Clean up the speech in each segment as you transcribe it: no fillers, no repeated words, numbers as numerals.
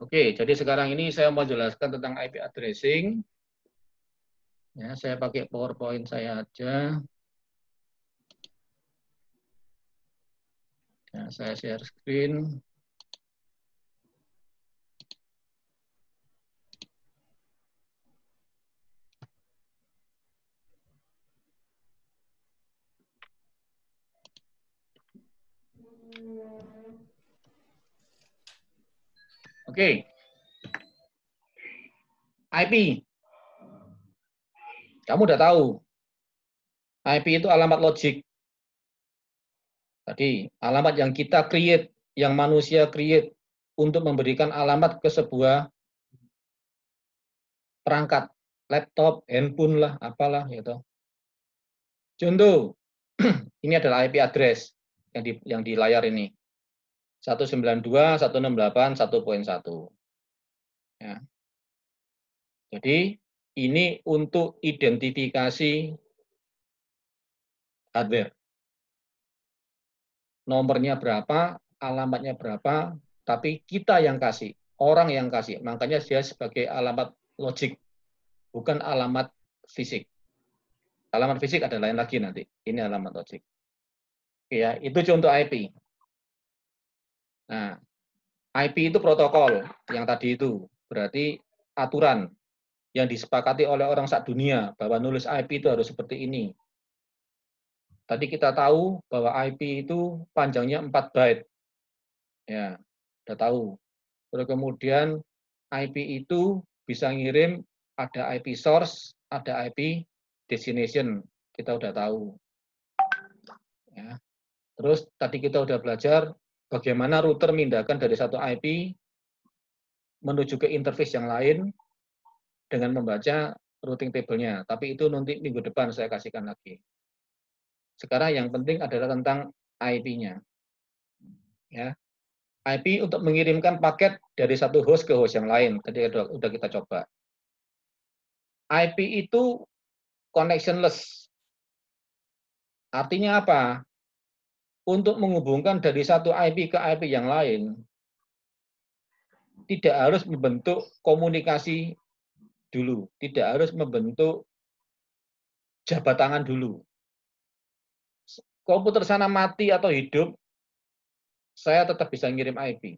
Oke, jadi sekarang ini saya mau jelaskan tentang IP addressing. Ya, saya pakai PowerPoint saya aja. Ya, saya share screen. Oke, IP. Kamu udah tahu, IP itu alamat logik. Tadi, alamat yang kita create, yang manusia create untuk memberikan alamat ke sebuah perangkat, laptop, handphone lah, apalah gitu. Contoh, ini adalah IP address yang di layar ini. 192.168.1.1. Ya. Jadi ini untuk identifikasi hardware. Nomornya berapa, alamatnya berapa, tapi kita yang kasih, orang yang kasih. Makanya dia sebagai alamat logik, bukan alamat fisik. Alamat fisik ada lain lagi nanti. Ini alamat logik. Ya, itu contoh IP. Nah, IP itu protokol yang tadi itu. Berarti aturan yang disepakati oleh orang sak dunia bahwa nulis IP itu harus seperti ini. Tadi kita tahu bahwa IP itu panjangnya 4 byte. Ya, udah tahu. Terus kemudian IP itu bisa ngirim ada IP source, ada IP destination. Kita udah tahu. Ya. Terus tadi kita udah belajar bagaimana router memindahkan dari satu IP menuju ke interface yang lain dengan membaca routing table-nya. Tapi itu nanti minggu depan saya kasihkan lagi. Sekarang yang penting adalah tentang IP-nya. Ya. IP untuk mengirimkan paket dari satu host ke host yang lain. Tadi sudah kita coba. IP itu connectionless. Artinya apa? Untuk menghubungkan dari satu IP ke IP yang lain, tidak harus membentuk komunikasi dulu. Tidak harus membentuk jabat tangan dulu. Komputer sana mati atau hidup, saya tetap bisa ngirim IP.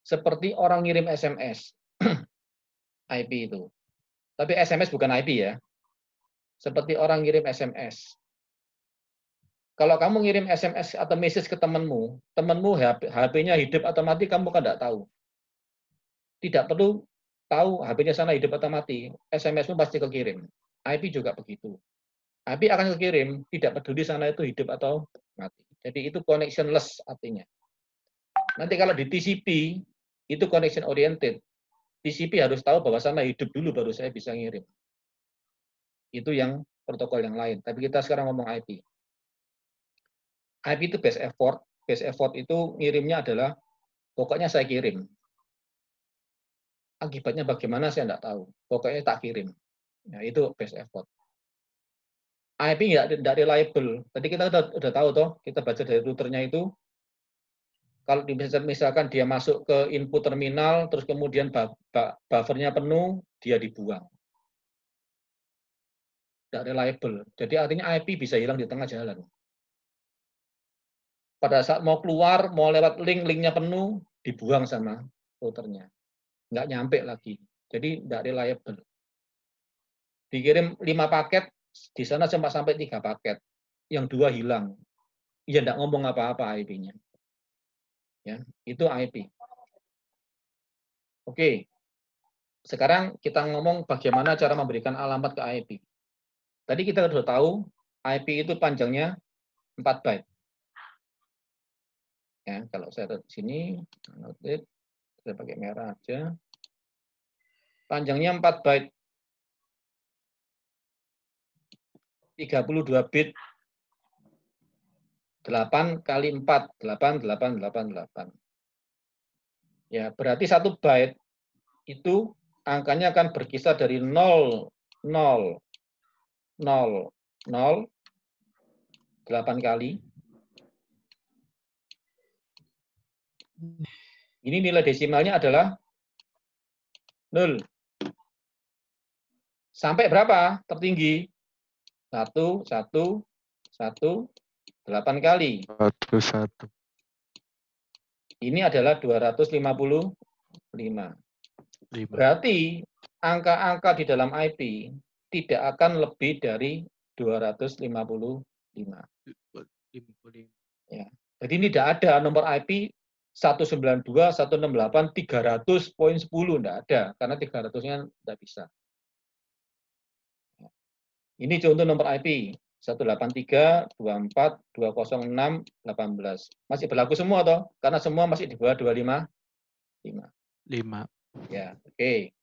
Seperti orang ngirim SMS. IP itu. Tapi SMS bukan IP ya. Seperti orang ngirim SMS. Kalau kamu ngirim SMS atau message ke temanmu HP-nya hidup atau mati, kamu kan tidak tahu. Tidak perlu tahu HP-nya sana hidup atau mati. SMS-mu pasti kekirim. IP juga begitu. IP akan kekirim, tidak peduli sana itu hidup atau mati. Jadi itu connectionless artinya. Nanti kalau di TCP, itu connection oriented. TCP harus tahu bahwa sana hidup dulu baru saya bisa ngirim. Itu yang protokol yang lain. Tapi kita sekarang ngomong IP. IP itu base effort. Base effort itu ngirimnya adalah pokoknya saya kirim. Akibatnya bagaimana saya tidak tahu. Pokoknya tak kirim. Nah, itu base effort. IP tidak reliable. Tadi kita udah tahu toh, kita baca dari routernya itu. Kalau misalkan dia masuk ke input terminal, terus kemudian buffernya penuh, dia dibuang. Tidak reliable. Jadi artinya IP bisa hilang di tengah jalan. Pada saat mau keluar, mau lewat linknya penuh, dibuang sama routernya. Nggak nyampe lagi. Jadi tidak reliable. Dikirim 5 paket, di sana cuma sampai 3 paket. Yang 2 hilang. Ya tidak ngomong apa-apa IP-nya. Ya, itu IP. Oke. Sekarang kita ngomong bagaimana cara memberikan alamat ke IP. Tadi kita sudah tahu IP itu panjangnya 4 byte. Ya, kalau saya lihat di sini, saya pakai merah aja. Panjangnya 4 byte. 32 bit. 8 kali 4, 8, 8, 8, 8. Ya, berarti 1 byte itu angkanya akan berkisar dari 0, 0, 0, 0, 8 kali. Ini nilai desimalnya adalah 0. Sampai berapa tertinggi? 1, 1, 1, 8 kali. 1. Ini adalah 255. Berarti angka-angka di dalam IP tidak akan lebih dari 255. Ya. Jadi ini tidak ada nomor IP 192, 168, 300.10. Tidak ada, karena 300-nya tidak bisa. Ini contoh nomor IP 183, 24, 206, 18. Masih berlaku semua toh? Karena semua masih di bawah 25. 5. Ya, oke.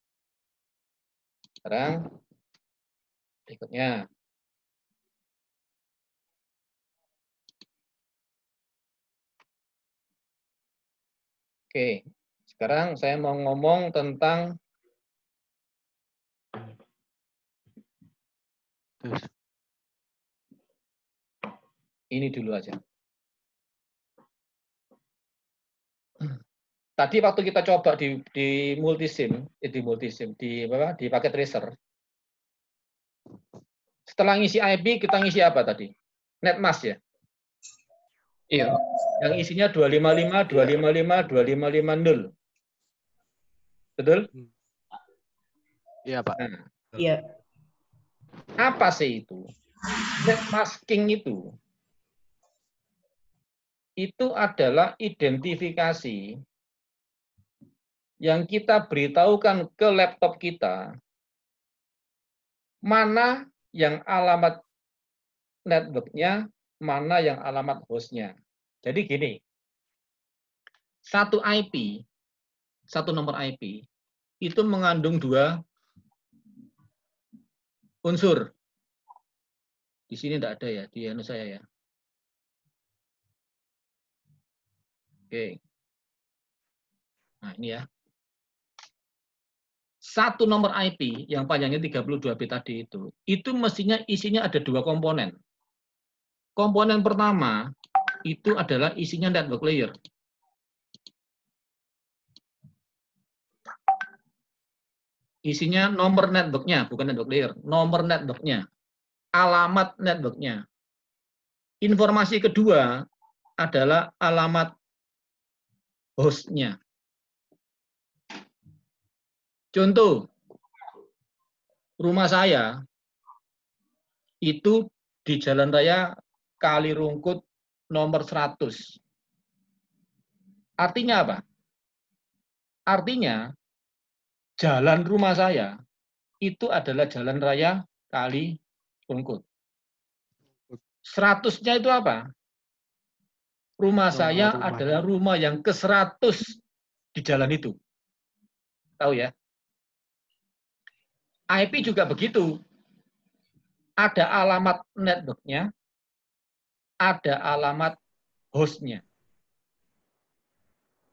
Sekarang berikutnya. Oke. Sekarang saya mau ngomong tentang ini dulu aja. Tadi waktu kita coba di multisim, di paket tracer. Setelah ngisi IP, kita ngisi apa tadi? Netmask ya? Iya. Yang isinya 255, 255, 2550. Betul? Iya, Pak. Nah, Iya. apa sih itu? Netmasking itu adalah identifikasi yang kita beritahukan ke laptop kita, mana yang alamat network-nya, mana yang alamat host-nya. Jadi gini, satu nomor IP, itu mengandung 2 unsur. Di sini tidak ada ya, di anu saya ya. Oke. Nah, ini ya. Satu nomor IP yang panjangnya 32 bit tadi itu mestinya isinya ada 2 komponen. Komponen pertama itu adalah isinya network layer. Isinya nomor network-nya, bukan network layer, nomor network-nya, alamat network-nya. Informasi kedua adalah alamat host-nya. Contoh, rumah saya itu di Jalan Raya Kalirungkut nomor 100. Artinya apa? Artinya jalan rumah saya itu adalah Jalan Raya Kalirungkut. 100-nya itu apa? Rumah saya adalah rumah yang ke-100 di jalan itu. Tahu ya? IP juga begitu. Ada alamat network-nya, ada alamat host-nya.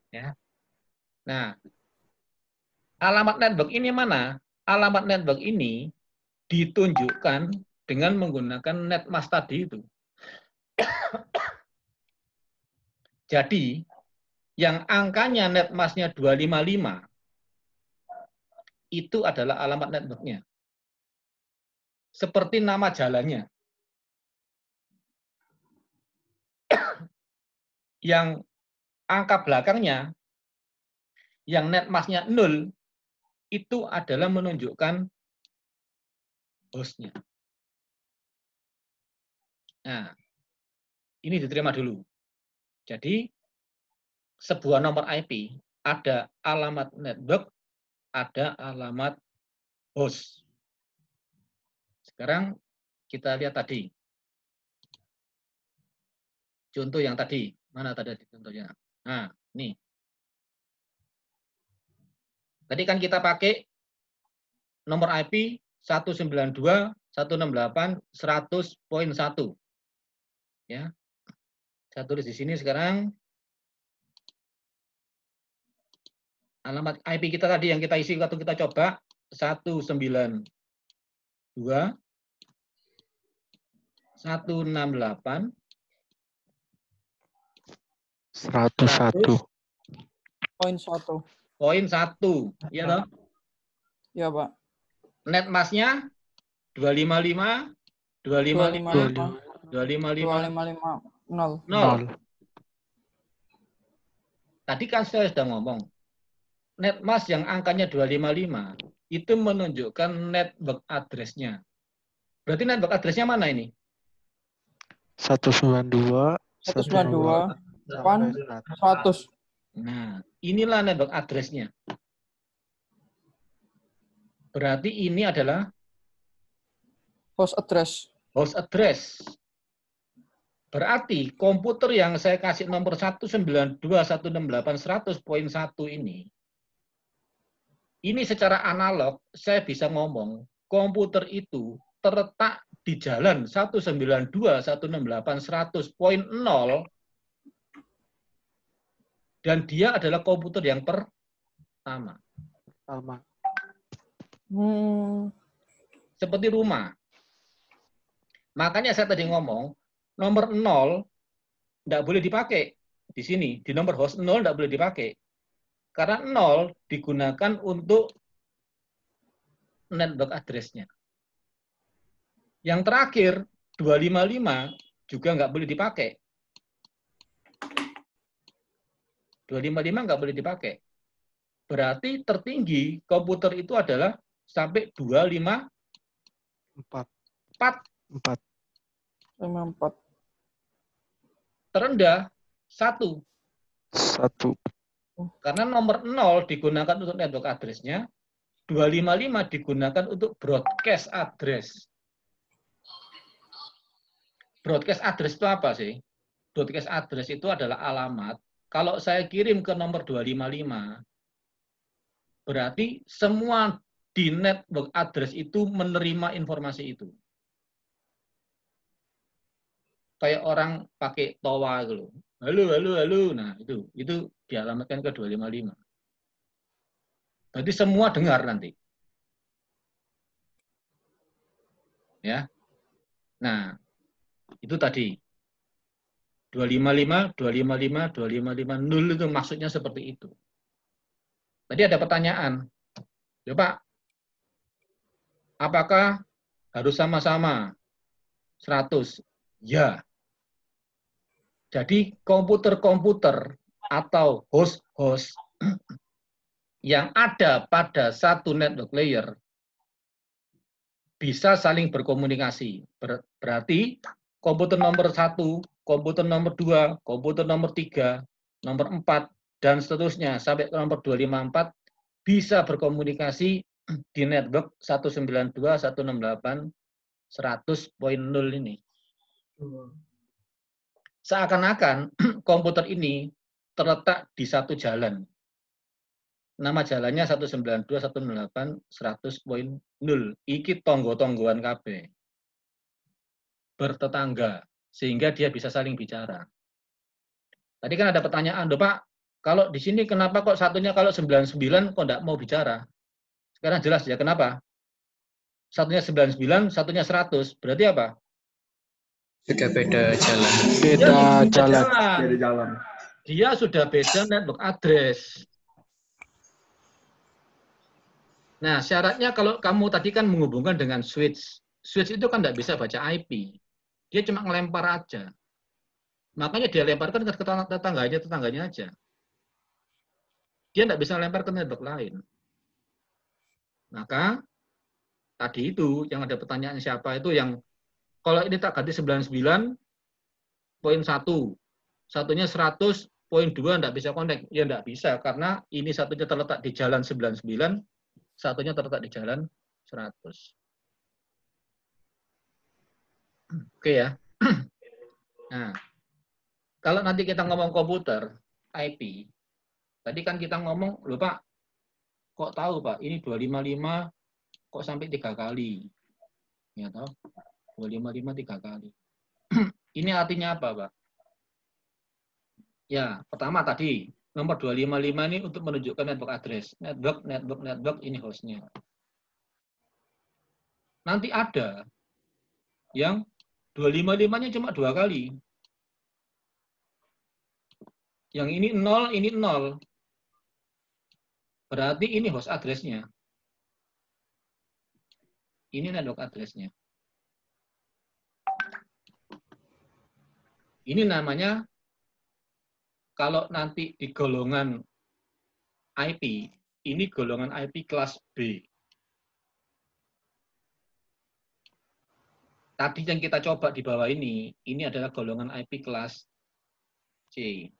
Ya. Nah, alamat network ini mana? Alamat network ini ditunjukkan dengan menggunakan netmask tadi itu. Jadi, yang angkanya netmasknya 255 itu adalah alamat network-nya. Seperti nama jalannya. Yang angka belakangnya, yang netmasknya 0, itu adalah menunjukkan host-nya. Nah, ini diterima dulu. Jadi, sebuah nomor IP ada alamat network, ada alamat host. Sekarang kita lihat tadi. Contoh yang tadi. Mana tadi contohnya? Nah, ini. Tadi kan kita pakai nomor IP 192.168.100.1. Ya. Saya tulis di sini sekarang. Alamat IP kita tadi yang kita isi waktu kita coba 192 168 101. Poin 1. Poin 1, ya toh? Ya, Pak. Net mass-nya 255, 255, 255, 255 0. 0. Tadi kan saya sudah ngomong, net mass yang angkanya 255 itu menunjukkan network address-nya. Berarti network address-nya mana ini? 192, 192, 100. Nah, inilah network address-nya. Berarti ini adalah Host address. host address. Berarti komputer yang saya kasih nomor 192.168.100.1 ini secara analog saya bisa ngomong komputer itu terletak di jalan 192.168.100.0 dan dia adalah komputer yang pertama. Seperti rumah. Makanya saya tadi ngomong nomor 0 tidak boleh dipakai di sini. Di nomor host 0 tidak boleh dipakai. Karena 0 digunakan untuk network address-nya. Yang terakhir, 255 juga nggak boleh dipakai. 255 nggak boleh dipakai. Berarti tertinggi komputer itu adalah sampai 254. 54. Terendah 1. 1. Karena nomor 0 digunakan untuk network address-nya, 255 digunakan untuk broadcast address. Broadcast address itu apa sih? Broadcast address itu adalah alamat. Kalau saya kirim ke nomor 255, berarti semua di network address itu menerima informasi itu. Kayak orang pakai toa gitu. Halo, halo, halo. Nah, itu dialamatkan ke 255. Berarti semua dengar nanti. Ya. Nah, itu tadi. 255, 255, 255, 0 itu maksudnya seperti itu. Tadi ada pertanyaan. Ya, Pak, apakah harus sama-sama 100? Ya. Jadi komputer-komputer atau host-host yang ada pada satu network layer bisa saling berkomunikasi. Berarti komputer nomor 1, komputer nomor 2, komputer nomor 3, nomor 4, dan seterusnya sampai ke nomor 254 bisa berkomunikasi di network 192.168.100.0 ini. Seakan-akan komputer ini terletak di satu jalan. Nama jalannya 192.168.100.0. Iki tonggo-tonggoan KB. Bertetangga. Sehingga dia bisa saling bicara. Tadi kan ada pertanyaan, Pak, kalau di sini kenapa kok satunya kalau 99 kok enggak mau bicara? Sekarang jelas ya, kenapa? Satunya 99, satunya 100. Berarti apa? Sudah beda jalan. Beda jalan. Beda jalan. Dia sudah beda network address. Nah, syaratnya kalau kamu tadi kan menghubungkan dengan switch. Switch itu kan tidak bisa baca IP. Dia cuma ngelempar aja. Makanya dia lemparkan ke tetangganya aja. Dia tidak bisa lempar ke network lain. Maka, tadi itu, yang ada pertanyaan siapa itu yang, kalau ini tak ganti 99.1, satunya 100.2 tidak bisa connect. Ya tidak bisa, karena ini satunya terletak di jalan 99, satunya terletak di jalan 100. Oke ya. Nah, kalau nanti kita ngomong komputer, IP, tadi kan kita ngomong, loh Pak, kok tahu Pak, ini 255 kok sampai 3 kali. Ya tahu, 255 3 kali. Ini artinya apa Pak? Ya, pertama tadi, nomor 255 ini untuk menunjukkan network address. Network, ini hostnya. Nanti ada yang 255-nya cuma 2 kali. Yang ini 0, ini 0. Berarti ini host address-nya. Ini network address-nya. Ini namanya, kalau nanti di golongan IP, ini golongan IP kelas B. Tadi yang kita coba di bawah ini adalah golongan IP kelas C.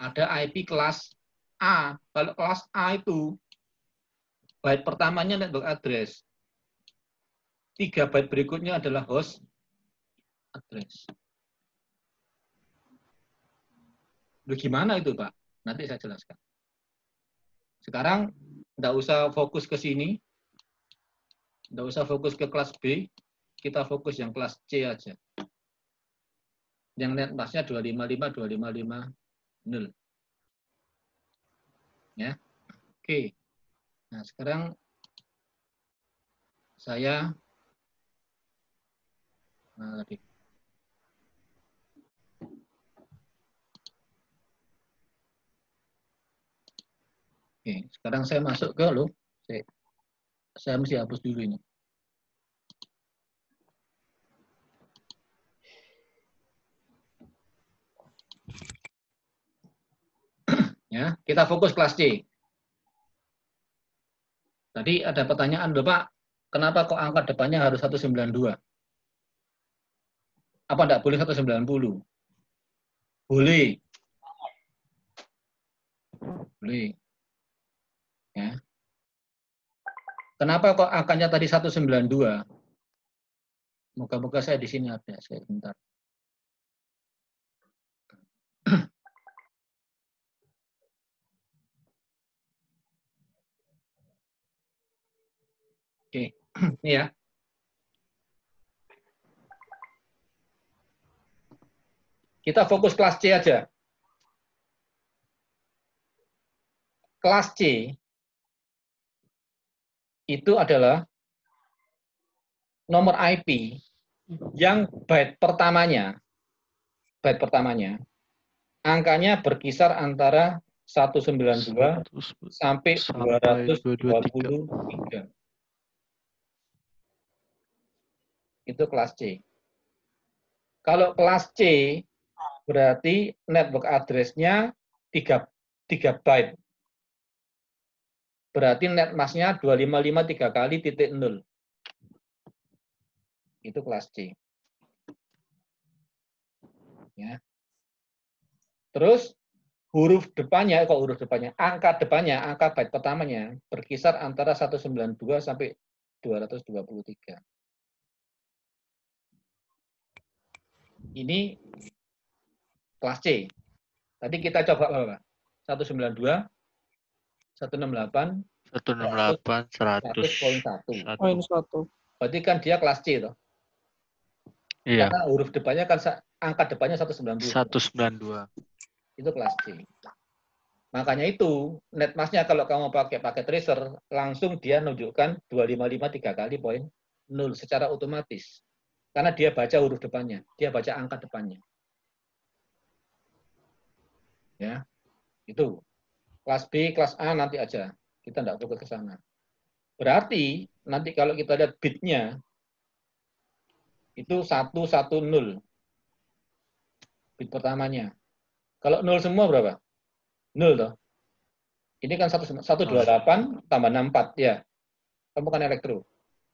Ada IP kelas A. Kalau kelas A itu, byte pertamanya network address. 3 byte berikutnya adalah host address. Loh, gimana itu, Pak? Nanti saya jelaskan. Sekarang, nggak usah fokus ke sini. Nggak usah fokus ke kelas B. Kita fokus yang kelas C aja. Yang net mask-nya 255, 255, 0. Ya. Oke. Nah, sekarang saya tadi. Oke, sekarang saya masuk ke saya mesti hapus dulu ini. Ya, kita fokus kelas C. Tadi ada pertanyaan, Bapak, kenapa kok angka depannya harus 192? Apa enggak boleh 190? Boleh. Boleh. Ya. Kenapa kok angkanya tadi 192? Moga-moga saya di sini ada. Saya bentar. Oke, ini ya. Kita fokus kelas C aja. Kelas C itu adalah nomor IP yang byte pertamanya angkanya berkisar antara 192 sampai 223. Itu kelas C. Kalau kelas C berarti network address-nya 3 byte. Berarti net mask-nya 255 3 kali titik 0. Itu kelas C. Ya. Terus angka byte pertamanya berkisar antara 192 sampai 223. Ini kelas C. Tadi kita coba apa? 192, 168, 100.1. 1. Berarti kan dia kelas C toh. Iya. Karena huruf depannya kan angka depannya 192. 192. Itu kelas C. Makanya itu net mask-nya kalau kamu pakai tracer langsung dia nunjukkan 255 3 kali poin 0 secara otomatis. Karena dia baca huruf depannya, dia baca angka depannya. Ya. Itu. Kelas B, kelas A nanti aja. Kita enggak fokus ke sana. Berarti nanti kalau kita lihat bitnya itu 110. Bit pertamanya. Kalau 0 semua berapa? 0 toh. Ini kan 128 tambah 64 ya. Kamu kan elektro.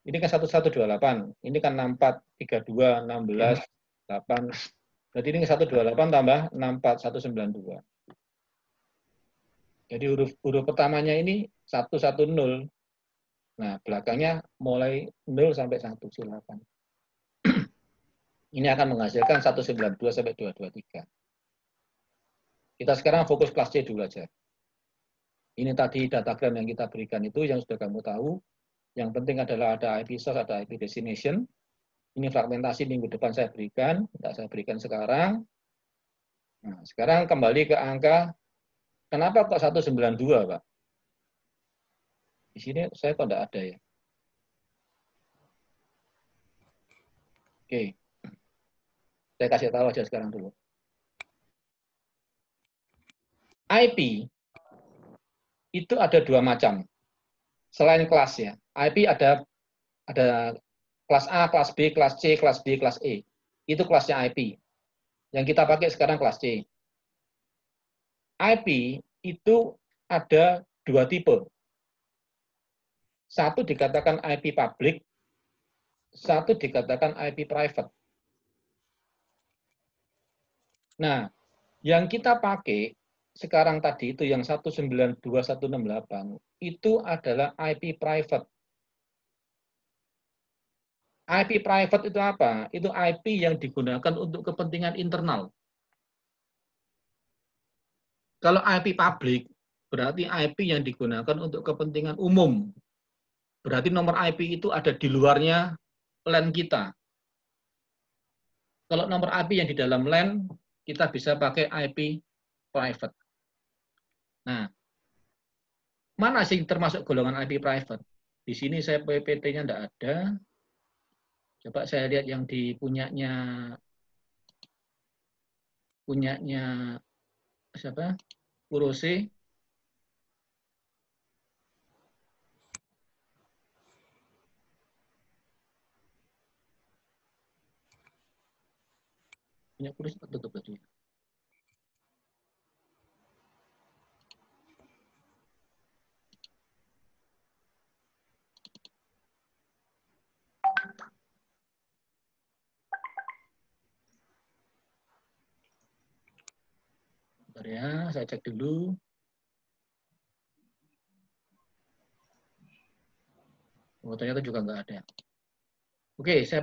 Ini kan 1128. Ini kan 64, 32, 16, 8. Berarti ini 128 tambah 64, 192. Jadi huruf pertamanya ini 110. Nah, belakangnya mulai 0 sampai 1, silakan. Ini akan menghasilkan 192 sampai 223. Kita sekarang fokus kelas C dulu aja. Ini tadi datagram yang kita berikan itu yang sudah kamu tahu. Yang penting adalah ada IP source, ada IP destination. Ini fragmentasi minggu depan saya berikan, tidak saya berikan sekarang. Nah, sekarang kembali ke angka, kenapa kok 192, Pak? Di sini saya kok tidak ada ya. Oke, saya kasih tahu aja sekarang dulu. IP itu ada 2 macam. selain kelas ya. IP ada kelas A, kelas B, kelas C, kelas D, kelas E. Itu kelasnya IP. Yang kita pakai sekarang kelas C. IP itu ada dua tipe. Satu dikatakan IP public, satu dikatakan IP private. Nah, yang kita pakai sekarang tadi itu yang 192.168 itu adalah IP private. IP private itu apa? Itu IP yang digunakan untuk kepentingan internal. Kalau IP public berarti IP yang digunakan untuk kepentingan umum. Berarti nomor IP itu ada di luarnya LAN kita. Kalau nomor IP yang di dalam LAN, kita bisa pakai IP private. Nah, mana sih termasuk golongan IP private? Di sini saya PPT-nya tidak ada. Coba saya lihat yang di punyanya siapa? Urose. Punya Urose tutup tadi. Bentar ya, saya cek dulu. Oh, ternyata juga nggak ada. Oke, saya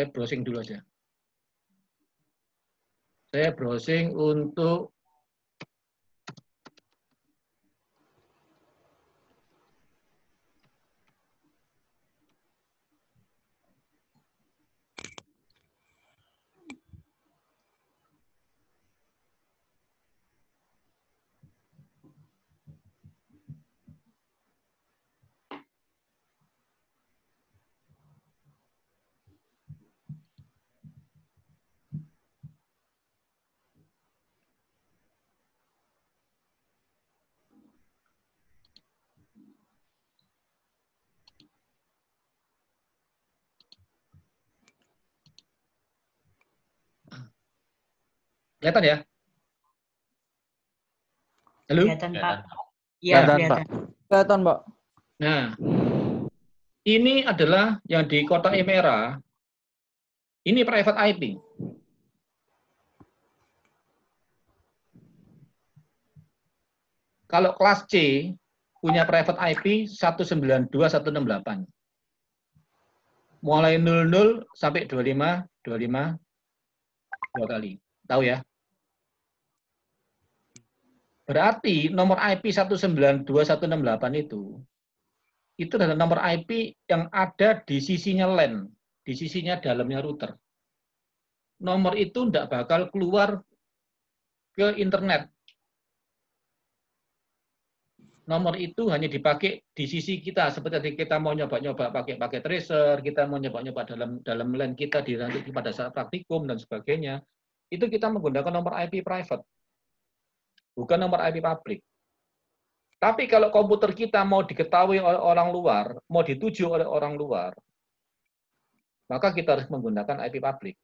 browsing dulu aja. Saya browsing untuk kelihatan ya? Halo? Kelihatan, Pak. Iya, kelihatan. Kelihatan, Mbak. Nah, ini adalah yang di kota Emera. Ini private IP. Kalau kelas C punya private IP 192.168. Mulai 00 sampai 25 dua kali. Tahu ya? Berarti nomor IP 192.168 itu adalah nomor IP yang ada di sisinya LAN, di sisinya dalamnya router. Nomor itu tidak bakal keluar ke internet. Nomor itu hanya dipakai di sisi kita, seperti kita mau nyoba-nyoba pakai tracer, kita mau nyoba-nyoba dalam LAN kita nanti pada saat praktikum dan sebagainya. Itu kita menggunakan nomor IP private. Bukan nomor IP publik. Tapi kalau komputer kita mau diketahui oleh orang luar, mau dituju oleh orang luar, maka kita harus menggunakan IP publik.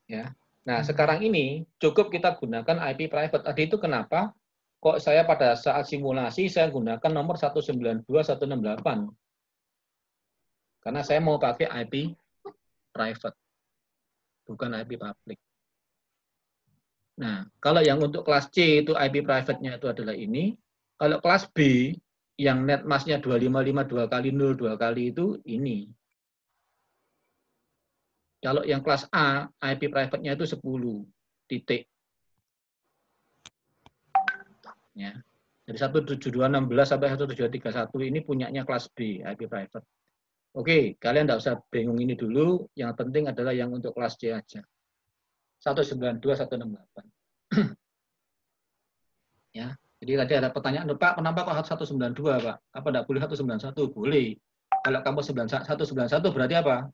Ya. Nah, sekarang ini cukup kita gunakan IP private. Tadi itu kenapa kok saya pada saat simulasi saya gunakan nomor 192.168. Karena saya mau pakai IP private, bukan IP publik. Nah, kalau yang untuk kelas C itu IP private-nya itu adalah ini. Kalau kelas B yang net mask-nya 2552 kali 02 kali itu ini. Kalau yang kelas A IP private-nya itu 10 titik. Ya. Dari 17216 sampai 17231 ini punyanya kelas B IP private. Oke, kalian tidak usah bingung ini dulu. Yang penting adalah yang untuk kelas C aja. 192.168. Ya, jadi tadi ada pertanyaan, Pak, kenapa kok 192, Pak? Apa tidak boleh 191? Boleh. Kalau kamu 191 berarti apa?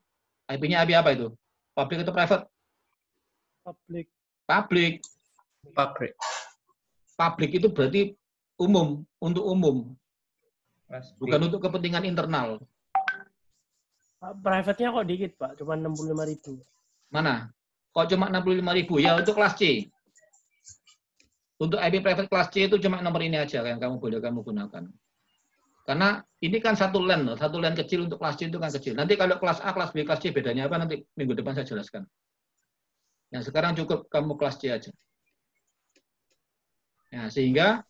IP-nya IP apa itu? Public atau private? Public. Public. Pabrik. Publik itu berarti umum, untuk umum, Kelas B. bukan untuk kepentingan internal. Private-nya kok dikit, Pak. Cuma 65.000. Mana? Kok cuma 65.000? Ya untuk kelas C. Untuk IP private kelas C itu cuma nomor ini aja yang kamu boleh gunakan. Karena ini kan satu LAN kecil untuk kelas C itu kan kecil. Nanti kalau kelas A, kelas B, kelas C bedanya apa nanti minggu depan saya jelaskan. Yang sekarang cukup kamu kelas C aja. Nah, sehingga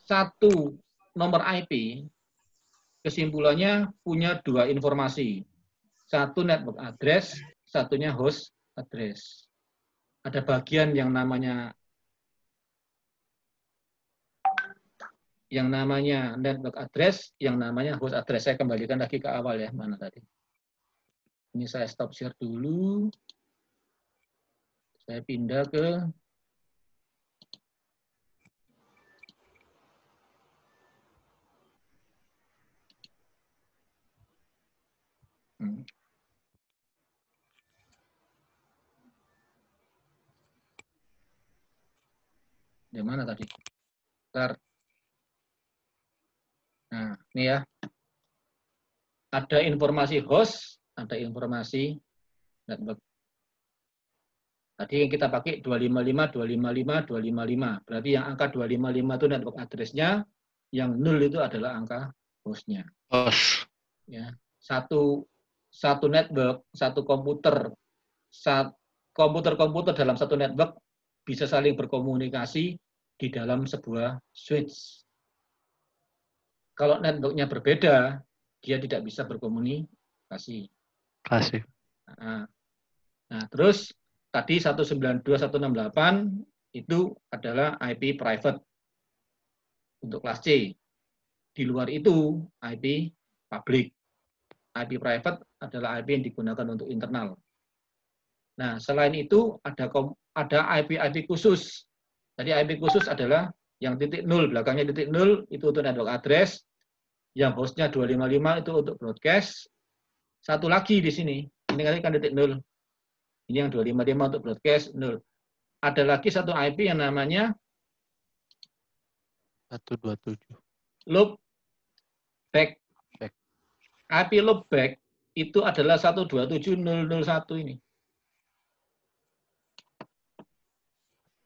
satu nomor IP kesimpulannya punya dua informasi. Satu network address, satunya host address. Ada bagian yang namanya network address, yang namanya host address. Saya kembalikan lagi ke awal ya, mana tadi. Ini saya stop share dulu. Saya pindah ke di mana tadi? Bentar. Nah, ini ya. Ada informasi host, ada informasi network. Tadi yang kita pakai 255, 255, 255. Berarti yang angka 255 itu network address-nya, yang 0 itu adalah angka host-nya. Host. Ya. Satu network, satu komputer, komputer-komputer dalam satu network bisa saling berkomunikasi di dalam sebuah switch. Kalau networknya berbeda, dia tidak bisa berkomunikasi. Kasih. Nah, terus tadi 192.168 itu adalah IP private untuk kelas C. Di luar itu IP public. IP private adalah IP yang digunakan untuk internal. Nah, selain itu ada IP khusus. Jadi IP khusus adalah yang titik 0, belakangnya titik 0 itu untuk network address, yang hostnya 255 itu untuk broadcast. Satu lagi di sini, ini kan titik 0. Ini yang 255 untuk broadcast 0. Ada lagi satu IP yang namanya 127. loop back. IP loop back itu adalah 127.001 ini.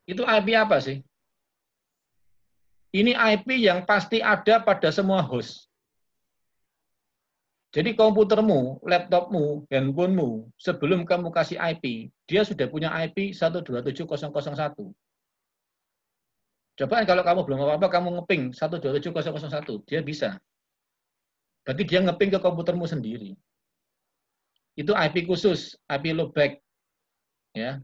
Itu IP apa sih? Ini IP yang pasti ada pada semua host. Jadi komputermu, laptopmu, handphonemu, sebelum kamu kasih IP, dia sudah punya IP 127.001. Coba kalau kamu belum apa-apa, kamu ngeping 127.001, dia bisa. Berarti dia ngeping ke komputermu sendiri. Itu IP khusus, IP loopback. Ya.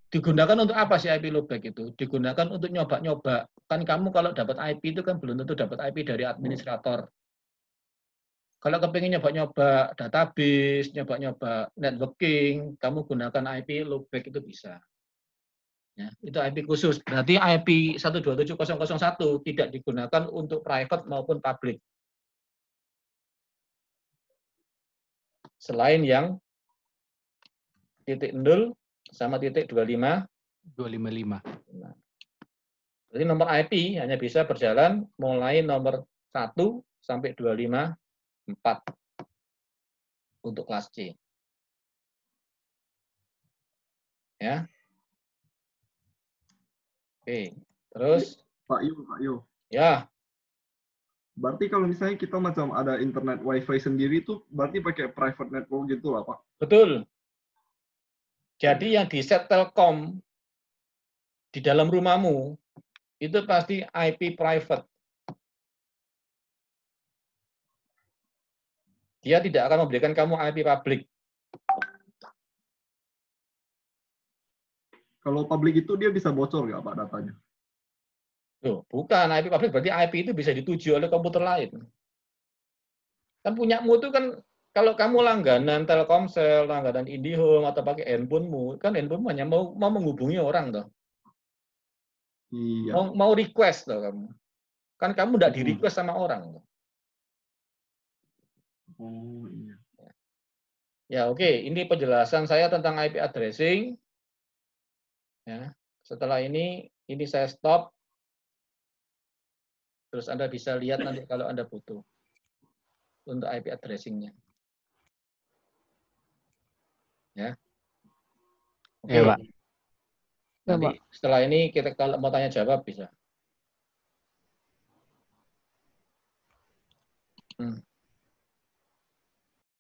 Digunakan untuk apa sih IP loopback itu? Digunakan untuk nyoba-nyoba. Kan kamu kalau dapat IP itu kan belum tentu dapat IP dari administrator. Kalau kepingin nyoba-nyoba database, nyoba-nyoba networking, kamu gunakan IP loopback itu bisa. Ya, itu IP khusus. Berarti IP 127.001 tidak digunakan untuk private maupun public. Selain yang titik 0 sama titik 25. 255. Jadi nomor IP hanya bisa berjalan mulai nomor 1 sampai 254 untuk kelas C. Ya. Oke, terus Pak Yu. ya, Berarti kalau misalnya kita macam ada internet wifi sendiri tuh berarti pakai private network gitu lah, Pak. betul. Jadi yang di set Telkom di dalam rumahmu itu pasti IP private. Dia tidak akan memberikan kamu IP public. Kalau public itu dia bisa bocor nggak, Pak, datanya? Loh, bukan IP public, berarti IP itu bisa dituju oleh komputer lain. Kan punyamu itu kan, kalau kamu langganan Telkomsel, langganan IndiHome, atau pakai handphonemu, kan handphonemu hanya mau menghubungi orang toh. Iya. Mau request toh kamu. Kan kamu tidak di request sama orang. Toh. Oh iya. Ya oke, ini penjelasan saya tentang IP addressing. Ya. Setelah ini saya stop. Terus Anda bisa lihat nanti kalau Anda butuh untuk IP addressing-nya. Ya. Oke. Ya, Pak. Ya, Nanti Pak. setelah ini kita kalau mau tanya jawab bisa.